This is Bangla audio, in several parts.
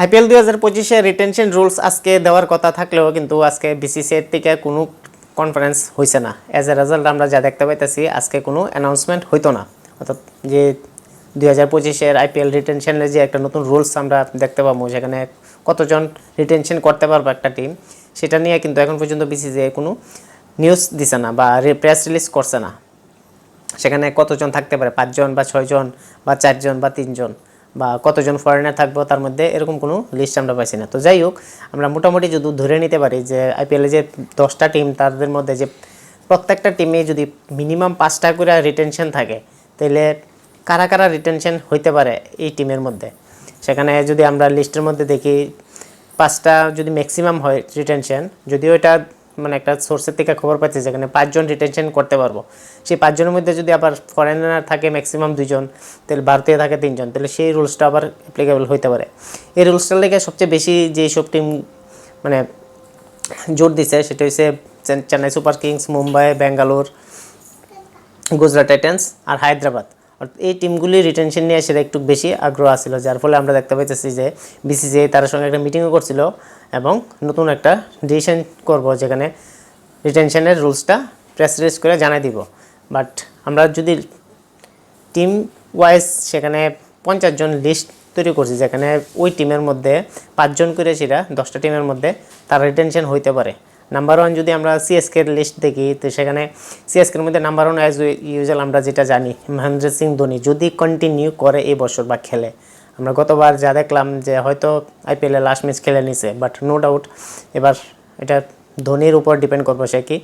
আইপিএল 2025-এ রিটেনশন রুলস আজকে দেওয়ার কথা থাকলেও কিন্তু আজকে বিসিসিআই থেকে কোনো কনফারেন্স হয়েছে না। অ্যাজ এ রেজাল্ট আমরা যা দেখতে পাইতেছি আজকে কোনো অ্যানাউন্সমেন্ট হইতো না, অর্থাৎ যে 2025-এর আইপিএল রিটেনশনের যে একটা নতুন রুলস আমরা দেখতে পাবো, সেখানে কতজন রিটেনশন করতে পারবো একটা টিম, সেটা নিয়ে কিন্তু এখন পর্যন্ত বিসিসিআই কোনো নিউজ দিছে না বা প্রেস রিলিজ করছে না। সেখানে কতজন থাকতে পারে, 5 জন বা 6 জন বা 4 জন বা 3 জন বা কতজন ফরেনার থাকবো তার মধ্যে এরকম কোনো লিস্ট আমরা পাইছি না। তো যাই হোক, আমরা মোটামুটি যদি ধরে নিতে পারি যে আইপিএলে যে 10টা টিম, তাদের মধ্যে যে প্রত্যেকটা টিমে যদি মিনিমাম 5টা করে রিটেনশন থাকে, তাহলে কারা কারা রিটেনশন হইতে পারে এই টিমের মধ্যে। সেখানে যদি আমরা লিস্টের মধ্যে দেখি 5টা যদি ম্যাক্সিমাম হয় রিটেনশন, যদিও এটা মানে একটা সোর্সের থেকে খবর পাচ্ছি যেখানে 5 জন রিটেনশন করতে পারবো, সেই 5 জনের মধ্যে যদি আবার ফরেনার থাকে ম্যাক্সিমাম 2 জন, তাহলে ভারতীয় থাকে 3 জন, তাহলে সেই রুলসটা আবার অ্যাপ্লিকেবল হইতে পারে। এই রুলসটার লেগে সবচেয়ে বেশি যেসব টিম মানে জোর দিছে সেটা হচ্ছে Chennai Super Kings, Mumbai, Bangalore, Gujarat Titans আর হায়দ্রাবাদ। এই টিমগুলি রিটেনশন নিয়ে সেটা একটু বেশি আগ্রহ ছিল, যার ফলে আমরা দেখতে পাইতেছি যে বিসিসিআই তার সঙ্গে একটা মিটিংও করছিল এবং নতুন একটা ডিসিশন করব যেখানে রিটেনশনের রুলসটা প্রেস রিলিজ করে জানাই দিব। বাট আমরা যদি টিম ওয়াইজ সেখানে 50 জন লিস্ট তৈরি করছি, যেখানে ওই টিমের মধ্যে 5 জন করে সেটা 10টা টিমের মধ্যে তার রিটেনশন হইতে পারে। নাম্বার 1 যদি আমরা সিএসকের লিস্ট দেখি, তো সেখানে সিএসকের মধ্যে নাম্বার 1 অ্যাজ ইউজুয়াল আমরা যেটা জানি মহেন্দ্র সিং ধোনি যদি কন্টিনিউ করে এই বছর বা খেলে। আমরা গতবার যা দেখলাম যে হয়তো আইপিএলে লাস্ট ম্যাচ খেলে নিছে, বাট নো ডাউট এবার এটা ধোনির উপর ডিপেন্ড করবো সে কি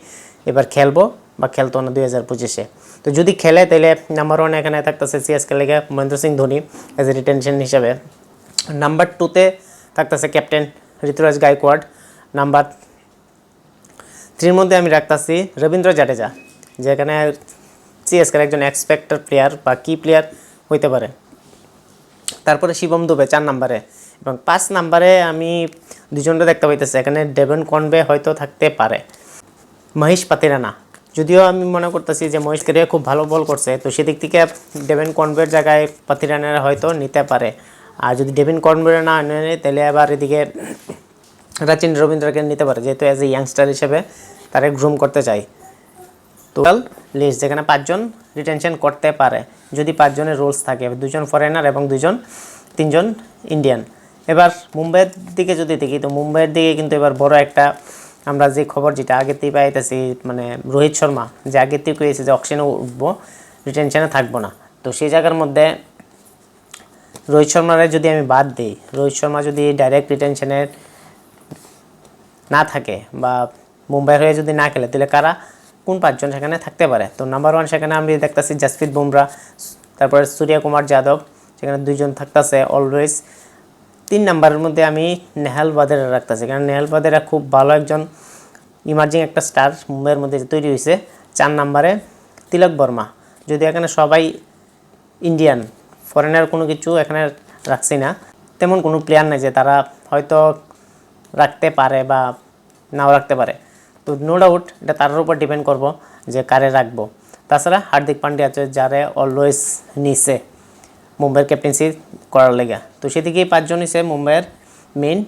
এবার খেলবো বা খেলতো না 2025-এ। তো যদি খেলে তাহলে নাম্বার 1 এখানে থাকতেছে সিএসকে লেগে Mahendra Singh Dhoni as a retention হিসাবে। নাম্বার 2-তে থাকতেছে ক্যাপ্টেন ঋতুরাজ গায়কোয়াড়। নাম্বার 3-র মধ্যে আমি রাখতেছি রবীন্দ্র জাডেজা, যেখানে সিএসকের একজন এক্সপেক্টেড প্লেয়ার বা কি প্লেয়ার হইতে পারে। তারপরে শিবম দুবে 4 নম্বরে, এবং 5 নম্বরে আমি দুজনটা দেখতে পাইতেছি, এখানে ডেভন কনবে হয়তো থাকতে পারে, মহেশ পাতিরানা। যদিও আমি মনে করতেছি যে মহেশ কেরিয়া খুব ভালো বল করছে, তো সেদিক থেকে ডেভন কনবের জায়গায় পাতিরানারা হয়তো নিতে পারে। আর যদি ডেভিন কনবে না নেয় তাহলে আবার এদিকে রাচিন রবীন্দ্রকে নিতে পারে, যেহেতু অ্যাজ এ ইয়াংস্টার হিসেবে তারা গ্রুম করতে চাই। টোটাল লিস্ট যেখানে 5 জন রিটেনশন করতে পারে যদি 5 জনের রুলস থাকে, 2 জন ফরেনার এবং 3 জন ইন্ডিয়ান। এবার মুম্বাইয়ের দিকে যদি দেখি, তো মুম্বাইয়ের দিকে কিন্তু এবার বড় একটা আমরা যে খবর যেটা আগের থেকে পাইতেছি, মানে রোহিত শর্মা যে আগের থেকে করেছে যে অকশনে উঠবো, রিটেনশনে থাকবো না। তো সেই জায়গার মধ্যে রোহিত শর্মারে যদি আমি বাদ দিই, রোহিত শর্মা যদি ডাইরেক্ট রিটেনশনের না থাকে বা মুম্বাইয়ের হয়ে যদি না খেলে, তাহলে কারা কোন 5 জন সেখানে থাকতে পারে? তো নাম্বার 1 সেখানে আমি দেখতেছি জাসপ্রীত বুমরা, তারপরে সূর্যকুমার যাদব, সেখানে 2 জন থাকতেছে অলওয়েজ। 3 নম্বরের মধ্যে আমি নেহাল ওয়াদেরা রাখতেছি, কারণ নেহাল ওয়াদেরা খুব ভালো একজন ইমার্জিং একটা স্টার মুম্বাইয়ের মধ্যে তৈরি হয়েছে। 4 নম্বরে তিলক বর্মা, যদি এখানে সবাই ইন্ডিয়ান, ফরেনার কোনো কিছু এখানে রাখছি না, তেমন কোনো প্লেয়ার নেই যে তারা হয়তো রাখতে পারে বা নাও রাখতে পারে। তো নো ডাউট এটা তার উপর ডিপেন্ড করব যে কারে রাখবো। তাছাড়া হার্দিক পান্ডিয়া আছে, যারে অলওয়েজ নিছে মুম্বাইয়ের ক্যাপ্টেন্সি করার লেগে, তো সেদিকেই 5 জন নিছে মুম্বাইয়ের মেইন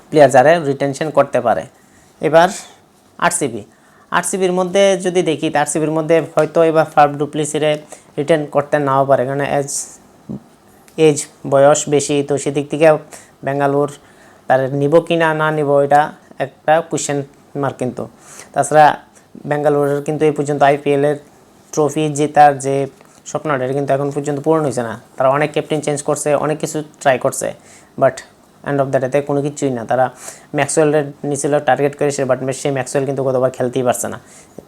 প্লেয়ার যারা রিটেনশন করতে পারে। এবার আরসিবির মধ্যে যদি দেখি, আরসিবির মধ্যে হয়তো এবার ফাফ ডু প্লেসিরে রিটেন করতে নাও পারে, কারণ এজ বয়স বেশি, তো সেদিক থেকে বেঙ্গালুর তার নিব কি না নিব এটা একটা কোয়েশ্চেন মার্ক। কিন্তু তাছাড়া বেঙ্গালুরের কিন্তু এই পর্যন্ত আইপিএলের ট্রফি জেতার যে স্বপ্নটা এটা কিন্তু এখন পর্যন্ত পূরণ হয়েছে না। তারা অনেক ক্যাপ্টেন চেঞ্জ করছে, অনেক কিছু ট্রাই করছে, বাট এন্ড অফ দ্য ডেতে কোনো কিছুই না। তারা ম্যাক্সওয়েলের নিচেল টার্গেট করেছে, বাট সেই ম্যাক্সওয়েল কিন্তু গতবার খেলতেই পারছে না।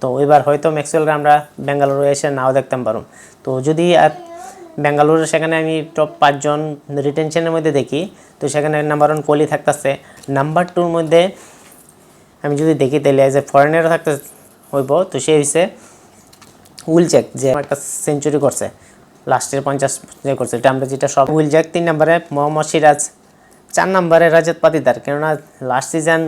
তো এবার হয়তো ম্যাক্সওয়েলকে আমরা বেঙ্গালুরু এসে নাও দেখতে পারুম। তো যদি আর বেঙ্গালুরু সেখানে আমি টপ 5 জন রিটেনশনের মধ্যে দেখি, তো সেখানে নাম্বার 1 কোহলি থাকতেছে। নাম্বার 2-র মধ্যে আমি যদি দেখি তাহলে এজ এ ফরেনার থাকতে হইব, তো সে হয়েছে উইল জ্যাক, যে একটা সেঞ্চুরি করছে লাস্টের 50 যে করছে, এটা আমরা যেটা সব উইল জ্যাক। 3 নম্বরে মোহাম্মদ সিরাজ, 4 নম্বরে রাজত পাতিদার, কেননা লাস্ট সিজন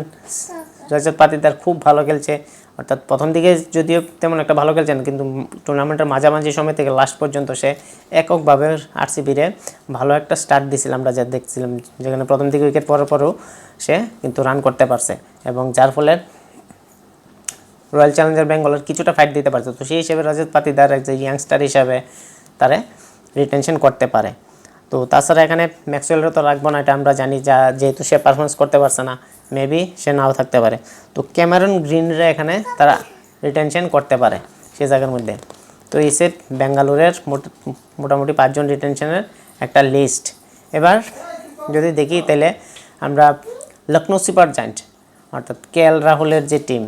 রজত পাতিদার খুব ভালো খেলছে, অর্থাৎ প্রথম দিকে যদিও তেমন একটা ভালো খেলছেন, কিন্তু টুর্নামেন্টের মাঝামাঝি সময় থেকে লাস্ট পর্যন্ত সে এককভাবে আরসিবিরে ভালো একটা স্টার্ট দিয়েছিলাম আমরা যা দেখছিলাম, যেখানে প্রথম দিকে উইকেট পরের পরেও সে কিন্তু রান করতে পারছে, এবং যার ফলে রয়্যাল চ্যালেঞ্জার বেঙ্গলের কিছুটা ফাইট দিতে পারছে। তো সেই হিসেবে রজত পাতিদার একজন ইয়াংস্টার হিসাবে তারা রিটেনশন করতে পারে। তো তাছাড়া এখানে ম্যাক্সওয়েলেরও তো রাখবো না, এটা আমরা জানি, যেহেতু সে পারফরমেন্স করতে পারছে না, মেবি সে নাও থাকতে পারে। তো ক্যামেরন গ্রিনরা এখানে তারা রিটেনশন করতে পারে সে জায়গার মধ্যে। তো এই সেট বেঙ্গালুরের মোটামুটি 5 জন রিটেনশনের একটা লিস্ট। এবার যদি দেখি তাহলে আমরা লখনৌ সুপার জায়ান্ট অর্থাৎ KL রাহুলের যে টিম,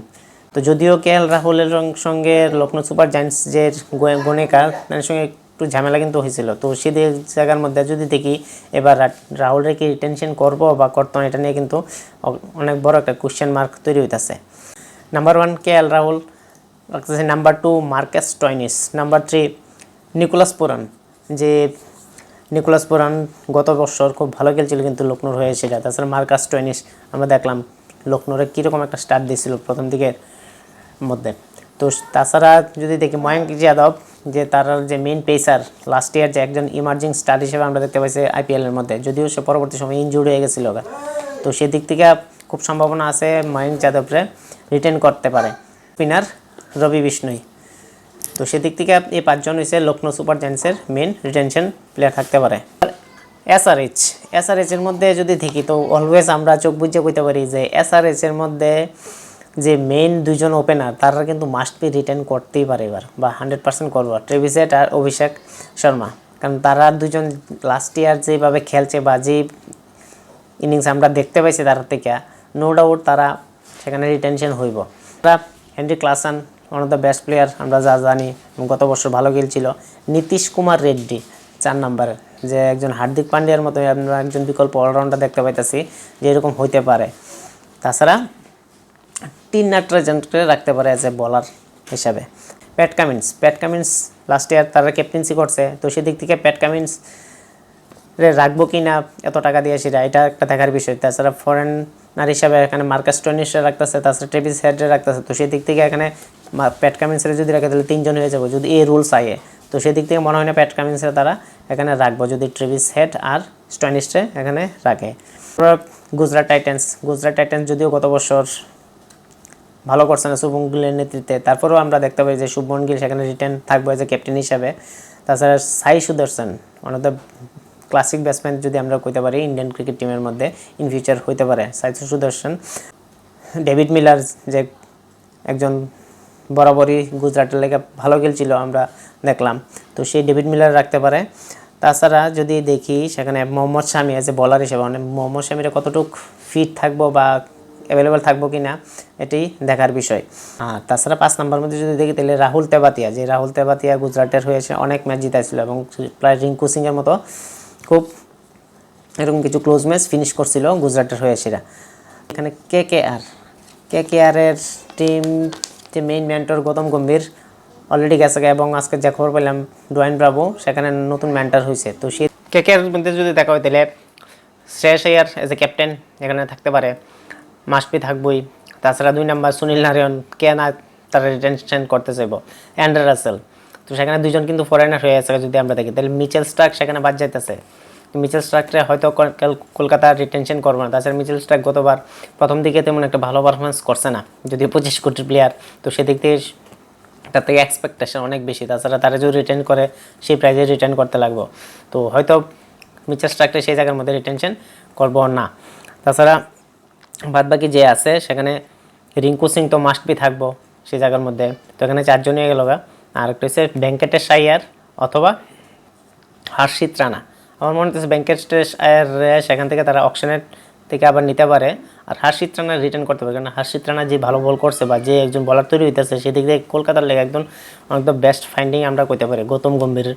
তো যদিও KL রাহুলের সঙ্গে লখনৌ সুপার জায়ান্টস যে গণিকার তার সঙ্গে একটু ঝামেলা কিন্তু হয়েছিল। তো সেই জায়গার মধ্যে যদি দেখি এবার রাহুলরে কি রিটেনশন করবো বা করতো না, এটা নিয়ে কিন্তু অনেক বড় একটা কোশ্চেন মার্ক তৈরি হইতেছে। নাম্বার 1 KL রাহুল রাখতেছে, number 2 Marcus Stoinis, number 3 Nicholas Pooran. যে নিকোলাস পুরান গত বছর খুব ভালো খেলছিল কিন্তু লখনৌর হয়েছিল। তাছাড়া মার্কাস স্টোয়নিস আমরা দেখলাম লখনৌরে কীরকম একটা স্টার্ট দিয়েছিল প্রথম দিকের মধ্যে। তো তাছাড়া যদি দেখি ময়ঙ্ক যাদব, যে তার যে মেইন পেসার, লাস্ট ইয়ার যে একজন ইমার্জিং স্টার হিসেবে আমরা দেখতে পাইছি IPL-এর মধ্যে, যদিও সে পরবর্তী সময় ইনজুরি হয়ে গেছিলো। তো সেদিক থেকে খুব সম্ভাবনা আছে ময়ঙ্ক যাদবরে রিটেন করতে পারে স্পিনার রবি বিষ্ণুই। তো সেদিক থেকে এই 5 জন হয়েছে লখনৌ সুপার জায়ান্টসের মেইন রিটেনশন প্লেয়ার থাকতে পারে। SRH এর মধ্যে যদি দেখি, তো অলওয়েজ আমরা চোখ বুঝে কইতে পারি যে SRH এর মধ্যে যে মেইন 2 জন ওপেনার তারা কিন্তু মাস্ট বি রিটেন করতেই পারে এবার, বা 100% করবো, ট্রেভিস হেড আর অভিষেক শর্মা। কারণ তারা 2 জন লাস্ট ইয়ার যেভাবে খেলছে বা যে ইনিংস আমরা দেখতে পাইছি তার থেকে, নো ডাউট তারা সেখানে রিটেনশন হইব। তারা Henry Klaasen, one of the best player আমরা যা জানি, গত বছর ভালো খেলছিল। নীতিশ কুমার রেড্ডি 4 নম্বরের, যে একজন হার্দিক পান্ডিয়ার মতো আমরা একজন বিকল্প অলরাউন্ডার দেখতে পাইতেছি যে এরকম হইতে পারে। তাছাড়া টিন নাটরাজনকে রাখতে পারে অ্যাজ এ বলার হিসাবে। প্যাট কামিন্স লাস্ট ইয়ার তারা ক্যাপ্টেন্সি করছে, তো সেদিক থেকে প্যাট কামিন্স রাখবো কি না এত টাকা দিয়ে, সেটা এটা একটা দেখার বিষয়। তাছাড়া ফরেনার হিসাবে এখানে মার্কাস স্টোয়নিসরা রাখতেছে, তাছাড়া ট্রেভিস হেডরে রাখতেছে। তো সেদিক থেকে এখানে প্যাট কামিন্সের যদি রাখে তাহলে 3 জন হয়ে যাবো যদি এই রুলস আয়ে। তো সেদিক থেকে মনে হয় না প্যাট কামিন্সের তারা এখানে রাখবো যদি ট্রেভিস হেড আর স্টোয়নিসরে এখানে রাখে। গুজরাট টাইটান্স যদিও গত বছর ভালো করছে না শুভমন গিলের নেতৃত্বে, তারপরেও আমরা দেখতে পাই যে শুভমন গিল সেখানে রিটেন থাকবে যে ক্যাপ্টেন হিসাবে। তাছাড়া Sai Sudarshan, one of the classic batsman যদি আমরা কইতে পারি ইন্ডিয়ান ক্রিকেট টিমের মধ্যে ইন ফিউচার হইতে পারে সাই সুদর্শন। ডেভিড মিলার, যে একজন বরাবরই গুজরাটের লেগে ভালো খেলছিল আমরা দেখলাম, তো সেই ডেভিড মিলার রাখতে পারে। তাছাড়া যদি দেখি সেখানে মোহাম্মদ শামি এজ এ বলার হিসেবে, মানে মোহাম্মদ শামিরা কতটুকু ফিট থাকবো বা অ্যাভেলেবেল থাকবো কি না এটি দেখার বিষয়। তাছাড়া 5 নম্বর মধ্যে যদি দেখি তাহলে রাহুল তেবাতিয়া গুজরাটের হয়েছে অনেক ম্যাচ জিতাইছিল, এবং প্রায় রিঙ্কু সিংয়ের মতো খুব এরকম কিছু ক্লোজ ম্যাচ ফিনিশ করছিল গুজরাটের হয়েছিরা। এখানে কেকেআরের টিম যে main mentor Gautam Gambhir already গেছে, এবং আজকে যে খবর পেলাম ডোয়েন ব্রাভো সেখানে নতুন মেন্টর হয়েছে। তো সেই কেকেআর মধ্যে যদি দেখা হয় তাহলে শ্রেয়স আয়ার এজ এ ক্যাপ্টেন এখানে থাকতে পারে, মাস্টবি থাকবই। তাছাড়া 2 নম্বর সুনীল নারায়ণ, কে না তারা রিটেনশন করতে চাইব। অ্যান্ড্রে রাসেল, তো সেখানে 2 জন কিন্তু ফরেনার হয়ে আছে যদি আমরা দেখি, তাহলে মিচেল স্টার্ক সেখানে বাদ যাইতেছে। মিচেল স্টার্করে হয়তো কলকাতা রিটেনশন করবো না। তাছাড়া মিচেল স্টার্ক গতবার প্রথম দিকে তেমন একটা ভালো পারফরমেন্স করছে না, যদিও 25 কোটির প্লেয়ার, তো সেদিক থেকে তার থেকে এক্সপেকটেশন অনেক বেশি। তাছাড়া তারা যদি রিটেন করে সেই প্রাইজে রিটার্ন করতে লাগবো, তো হয়তো মিচেল স্টার্কটা সেই জায়গার মধ্যে রিটেনশন করবো না। তাছাড়া বাদবাকি যে আছে সেখানে রিঙ্কু সিং তো মাস্ট বি থাকবো সেই জায়গার মধ্যে, তো এখানে 4 জনই গেল। আর একটা হচ্ছে ভেঙ্কটেশ আয়ার অথবা হর্ষিত রানা। আমার মনে হচ্ছে ভেঙ্কটেশ আয়ার সেখান থেকে তারা অকশনের থেকে আবার নিতে পারে, আর হর্ষিত রানা রিটার্ন করতে পারে, কারণ হর্ষিত রানা যে ভালো বল করছে বা যে একজন বলার তৈরি হইতেছে সেদিক থেকে কলকাতার লেগে একদম একদম বেস্ট ফাইন্ডিং আমরা করতে পারি গৌতম গম্ভীর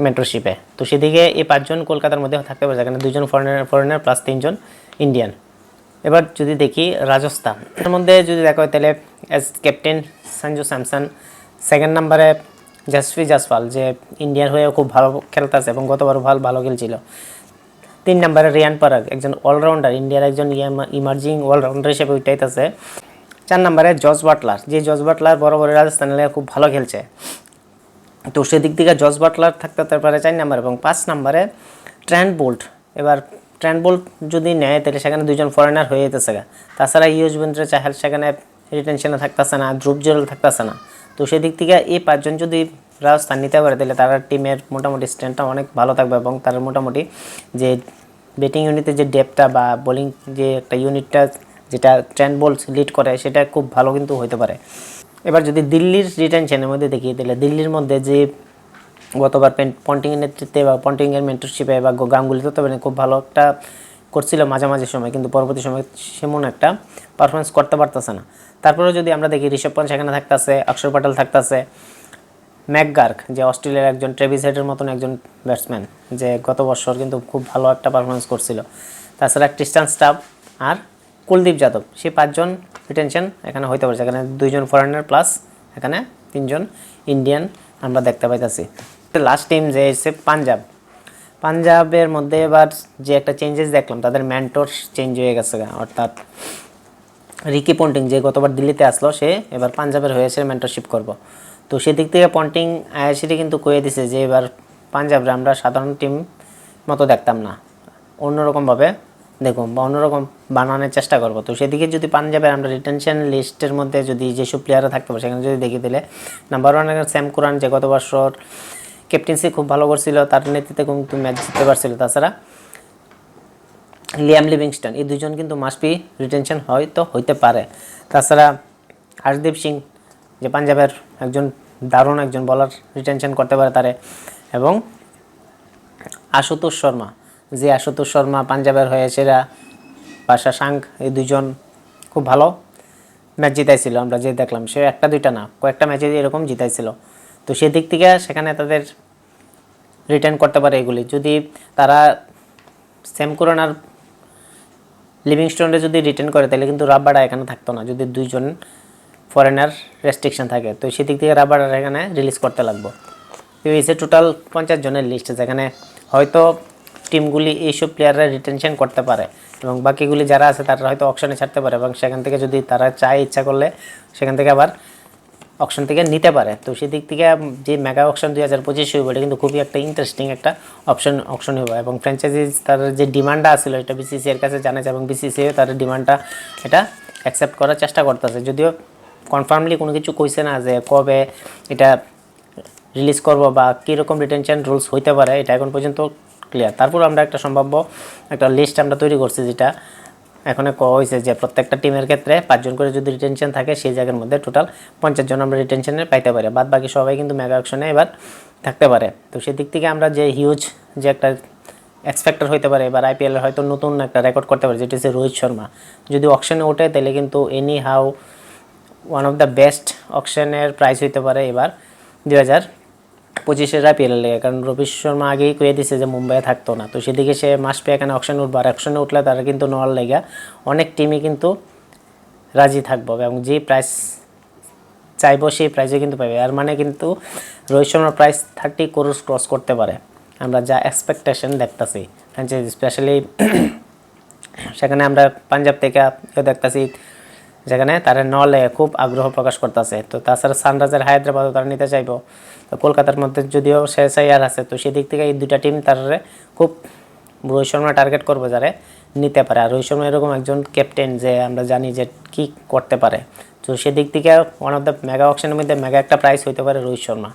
মেন্টরশিপে। তো সেদিকে এই 5 জন কলকাতার মধ্যে থাকতে পারে, যেখানে 2 জন ফরেনার প্লাস 3 জন ইন্ডিয়ান। এবার যদি দেখি রাজস্থান, এর মধ্যে যদি দেখা হয় তাহলে as captain Sanju Samson, 2nd নম্বরে যশস্বী জয়সওয়াল, যে ইন্ডিয়ার হয়ে খুব ভালো খেলতেছে এবং গতবারও ভালো খেলছিল। 3 নম্বরে রিয়ান পরাগ, একজন অলরাউন্ডার, ইন্ডিয়ার একজন ইমার্জিং অলরাউন্ডার হিসেবে উঠাইতেছে। 4 নম্বরে জস বাটলার, যে জস বাটলার বড় বড় রাজস্থানে খুব ভালো খেলছে, তো সেদিক থেকে জস বাটলার থাকতে পারে 4 নম্বরে। এবং 5 নম্বরে ট্রেন্ট বোল্ট। এবার ট্রেন্ট বোল্ট যদি নেয় তাহলে সেখানে 2জন ফরেনার হয়ে যেতেছে। তাছাড়া ইউজবেন্দ্র চাহেল সেখানে রিটেনশনে থাকতেছে না, ধ্রুব জুরেল থাকতেছে না। তো সেদিক থেকে এই 5 জন যদি রাজস্থান নিতে পারে তাহলে তারা টিমের মোটামুটি স্ট্রেন্থটা অনেক ভালো থাকবে এবং তার মোটামুটি যে ব্যাটিং ইউনিটের যে ডেপটা বা বোলিং যে একটা ইউনিটটা যেটা ট্রেন্ট বোল্ট লিড করে সেটা খুব ভালো কিন্তু হতে পারে। এবার যদি দিল্লির রিটেনশনের মধ্যে দেখি তাহলে দিল্লির মধ্যে যে গতবার পন্টিংয়ের নেতৃত্বে বা পন্টিংয়ের মেন্টরশিপে বা গাঙ্গুলি তত্ত্বাবধানে খুব ভালো একটা করছিল মাঝামাঝি সময়, কিন্তু পরবর্তী সময় সেমন একটা পারফরমেন্স করতে পারতেছে না। তারপরেও যদি আমরা দেখি ঋষভ পন্থ সেখানে থাকতেছে, অক্ষর প্যাটেল থাকতেছে, ম্যাকগার্ক যে অস্ট্রেলিয়ার একজন ট্রেভিস হেডের মতন একজন ব্যাটসম্যান যে গত বছর কিন্তু খুব ভালো একটা পারফরমেন্স করছিল, তাছাড়া ক্রিস্টান স্টাফ আর কুলদীপ যাদব, সেই 5 জন রিটেনশন এখানে হইতে পারছে। এখানে 2 জন ফরেনার প্লাস এখানে 3 জন ইন্ডিয়ান আমরা দেখতে পাইতেছি। লাস্ট টিম যে এসে পাঞ্জাবের মধ্যে এবার যে একটা চেঞ্জেস দেখলাম, তাদের মেন্টর চেঞ্জ হয়ে গেছে, অর্থাৎ রিকি পন্টিং যে গতবার দিল্লিতে আসলো সে এবার পাঞ্জাবের হয়েছে মেন্টরশিপ করব। তো সেদিক থেকে পন্টিং আইআইসিটি কিন্তু কয়ে দিছে যে এবার পাঞ্জাবরা আমরা সাধারণ টিম মতো দেখতাম না, অন্যরকমভাবে দেখুন বা অন্যরকম বানানোর চেষ্টা করব। তো সেদিকে যদি পাঞ্জাবের আমরা রিটেনশন লিস্টের মধ্যে যদি যেসব প্লেয়াররা থাকতে পারে সেখানে যদি দেখি দিলে নাম্বার 1 স্যাম কুরান যে গত বছর ক্যাপ্টেন্সি খুব ভালো করছিল, তার নেতৃত্বে কিন্তু ম্যাচ জিততে পারছিল। তাছাড়া লিয়াম লিভিংস্টন, এই 2 জন কিন্তু মাস্ট বি রিটেনশন হয়তো হইতে পারে। তাছাড়া হরদীপ সিং যে পাঞ্জাবের একজন দারুণ একজন বলার রিটেনশন করতে পারে তারে, এবং আশুতোষ শর্মা পাঞ্জাবের হয়ে সেরা বাদশা সাং, এই 2 জন খুব ভালো ম্যাচ জিতাইছিল। আমরা যে দেখলাম সে একটা দুইটা না কয়েকটা ম্যাচে এরকম জিতাইছিল। তো সেদিক থেকে সেখানে তাদের রিটার্ন করতে পারে এগুলি। যদি তারা স্যাম কুরান আর লিভিংস্টোনে যদি রিটার্ন করে তাহলে কিন্তু রাব্বাডা এখানে থাকতো না, যদি 2 জন ফরেনার রেস্ট্রিকশন থাকে। তো সেদিক থেকে রাব্বাডা এখানে রিলিজ করতে লাগবো। তো এই যে টোটাল 50 জনের লিস্ট, যেখানে হয়তো টিমগুলি এইসব প্লেয়াররা রিটেনশন করতে পারে এবং বাকিগুলি যারা আছে তারা হয়তো অকশনে ছাড়তে পারে এবং সেখান থেকে যদি তারা চায় ইচ্ছা করলে সেখান থেকে আবার অকশন থেকে নিতে পারে। তো সেদিক থেকে যে মেগা অকশন 2025 হইব এটা কিন্তু খুবই একটা ইন্টারেস্টিং একটা অকশন হইব এবং ফ্র্যাঞ্চাইজিস তার যে ডিমান্ডটা আসলে এটা বিসিসিআইয়ের কাছে জানাচ্ছে এবং বিসিসিআই তার ডিমান্ডটা এটা অ্যাকসেপ্ট করার চেষ্টা করতেছে, যদিও কনফার্মলি কোনো কিছু কইছে না যে কবে এটা রিলিজ করব বা কীরকম রিটেনশন রুলস হইতে পারে, এটা এখন পর্যন্ত ক্লিয়ার। তারপর আমরা একটা সম্ভাব্য একটা লিস্ট আমরা তৈরি করছি, যেটা এখন হয়েছে যে প্রত্যেকটা টিমের ক্ষেত্রে 5 জন করে যদি রিটেনশন থাকে সেই জায়গার মধ্যে টোটাল 50 জন আমরা রিটেনশনে পাইতে পারি, বাদ বাকি সবাই কিন্তু মেগা অকশনে এবার থাকতে পারে। তো সেদিক থেকে আমরা যে হিউজ যে একটা এক্সপেক্টার হইতে পারে এবার আইপিএল হয়তো নতুন একটা রেকর্ড করতে পারে, যেটা হচ্ছে রোহিত শর্মা যদি অকশনে ওঠে তাহলে কিন্তু anyhow one of the best অকশনের প্রাইস হইতে পারে এবার 2025 আইপিএল লেগে, কারণ রোহিত শর্মা আগেই কয়ে দিছে যে মুম্বাইয়ে থাকতো না। তো সেদিকে সে মাস্ট পেয়ে এখানে অকশনে উঠবে, আর অকশনে উঠলে তারা কিন্তু নেওয়ার লেগে অনেক টিমই কিন্তু রাজি থাকবো এবং যে প্রাইস চাইবো সেই প্রাইসে কিন্তু পাবে। আর মানে কিন্তু রোহিত শর্মার প্রাইস 30 crore ক্রস করতে পারে, আমরা যা এক্সপেকটেশন দেখতেছি ফ্র্যাঞ্চাইজি স্পেশালি। সেখানে আমরা পাঞ্জাব থেকে দেখতেছি যেখানে তারা নলে খুব আগ্রহ প্রকাশ করতেছে। তো তাছাড়া সানরাইজার হায়দ্রাবাদও তারা নিতে চাইব। তো কলকাতার মধ্যে যদিও শেষাইয়ার আছে, তো সেদিক থেকে এই 2টা টিম তারা খুব রোহিত শর্মা টার্গেট করবে যারা নিতে পারে। আর রোহিত শর্মা এরকম একজন ক্যাপ্টেন যে আমরা জানি যে কী করতে পারে। তো সেদিক থেকে ওয়ান অফ দ্য মেগা অকশনের মধ্যে মেগা একটা প্রাইস হইতে পারে রোহিত শর্মা।